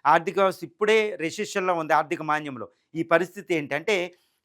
ఆర్థిక వ్యవస్థ ఇప్పుడే రెసిషన్‌లో ఉంది ఆర్థిక మాంద్యంలో. ఈ పరిస్థితి ఏంటంటే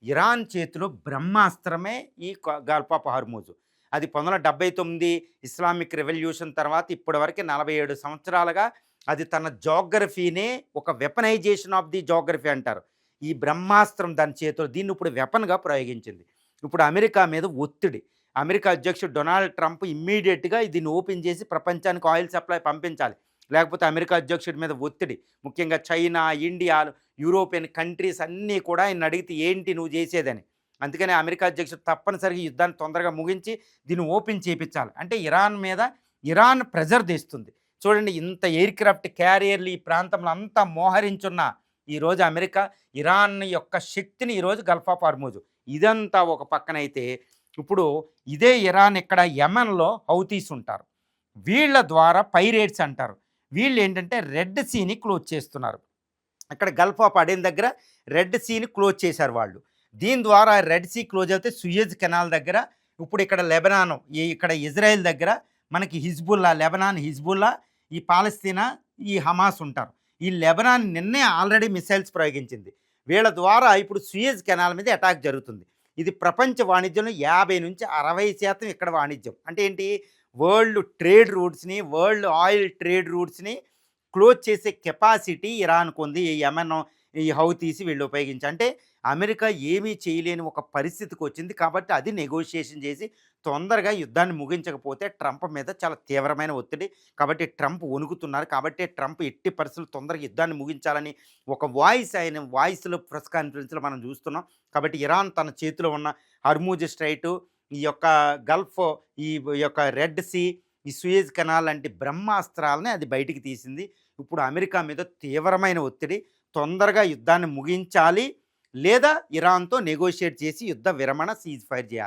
ఇరాన్ చేతిలో బ్రహ్మాస్త్రమే ఈ గల్ఫ్ ఆఫ్ హార్మూజ్. అది 1979 ఇస్లామిక్ రెవల్యూషన్ తర్వాత ఇప్పటి వరకు 47 సంవత్సరాలుగా అది తన జోగ్రఫీనే ఒక వెపనైజేషన్ ఆఫ్ ది జోగ్రఫీ అంటారు. ఈ బ్రహ్మాస్త్రం దాని చేతిలో దీన్ని ఇప్పుడు వెపన్‌గా ప్రయోగించింది. ఇప్పుడు అమెరికా మీద ఒత్తిడి. అమెరికా అధ్యక్షుడు డొనాల్డ్ ట్రంప్ ఇమ్మీడియేట్‌గా దీన్ని ఓపెన్ చేసి ప్రపంచానికి ఆయిల్ సప్లై పంపించాలి. లేకపోతే అమెరికా అధ్యక్షుడి మీద ఒత్తిడి. ముఖ్యంగా చైనా, ఇండియా, యూరోపియన్ కంట్రీస్ అన్నీ కూడా ఆయన్ని అడిగితే ఏంటి నువ్వు చేసేదని. అందుకనే అమెరికా అధ్యక్షుడు తప్పనిసరిగా యుద్ధాన్ని తొందరగా ముగించి దీన్ని ఓపెన్ చేపించాలి. అంటే ఇరాన్ మీద ఇరాన్ ప్రెజర్ తెస్తుంది. చూడండి ఇంత ఎయిర్ క్రాఫ్ట్ క్యారియర్లు ఈ ప్రాంతంలో అంతా మోహరించున్న ఈరోజు అమెరికా ఇరాన్ యొక్క శక్తిని ఈరోజు గల్ఫ్ ఆఫ్ హార్మూజ్ ఇదంతా ఒక పక్కనైతే ఇప్పుడు ఇదే ఇరాన్ ఇక్కడ యెమెన్‌లో హౌతీస్ ఉంటారు. వీళ్ళ ద్వారా పైరేట్స్ అంటారు. వీళ్ళు ఏంటంటే రెడ్ సీని క్లోజ్ చేస్తున్నారు. అక్కడ గల్ఫ్ ఆఫ్ అడెన్ దగ్గర రెడ్ సీని క్లోజ్ చేశారు వాళ్ళు. దీని ద్వారా రెడ్ సీ క్లోజ్ అవుతే సూయజ్ కెనాల్ దగ్గర ఇప్పుడు ఇక్కడ లెబనాన్ ఇక్కడ ఇజ్రాయెల్ దగ్గర మనకి హిజ్బుల్లా, లెబనాన్ హిజ్బుల్లా, ఈ పాలస్తీనా, ఈ హమాస్ ఉంటారు. ఈ లెబనాన్ నిన్నే ఆల్రెడీ మిసైల్స్ ప్రయోగించింది. వీళ్ళ ద్వారా ఇప్పుడు సూయజ్ కెనాల్ మీద అటాక్ జరుగుతుంది. ఇది ప్రపంచ వాణిజ్యంలో 50-60% ఇక్కడ వాణిజ్యం. అంటే ఏంటి? వరల్డ్ ట్రేడ్ రూట్స్‌ని, వరల్డ్ ఆయిల్ ట్రేడ్ రూట్స్‌ని క్లోజ్ చేసే కెపాసిటీ ఇరాన్‌కు ఉంది. ఈ యెమెన్, ఈ హౌతీస్ వీళ్ళు ఉపయోగించి. అంటే అమెరికా ఏమీ చేయలేని ఒక పరిస్థితికి వచ్చింది. కాబట్టి అది నెగోషియేషన్ చేసి తొందరగా యుద్ధాన్ని ముగించకపోతే ట్రంప్ మీద చాలా తీవ్రమైన ఒత్తిడి. కాబట్టి ట్రంప్ వణుకుతున్నారు. కాబట్టే ట్రంప్ ఎట్టి పరిస్థితుల్లో తొందరగా యుద్ధాన్ని ముగించాలని ఒక వాయిస్ ఆయన వాయిస్‌లో ప్రెస్ కాన్ఫరెన్స్‌లో మనం చూస్తున్నాం. కాబట్టి ఇరాన్ తన చేతిలో ఉన్న హర్మూజ్ స్ట్రైటు, ఈ యొక్క గల్ఫ్, ఈ యొక్క రెడ్ సీ, ఈ సూయజ్ కెనాల్ లాంటి బ్రహ్మాస్త్రాలని అది బయటికి తీసింది. ఇప్పుడు అమెరికా మీద తీవ్రమైన ఒత్తిడి. తొందరగా యుద్ధాన్ని ముగించాలి. లేదా ఇరాన్‌తో నెగోషియేట్ చేసి యుద్ధ విరమణ, సీజ్ ఫైర్ చేయాలి.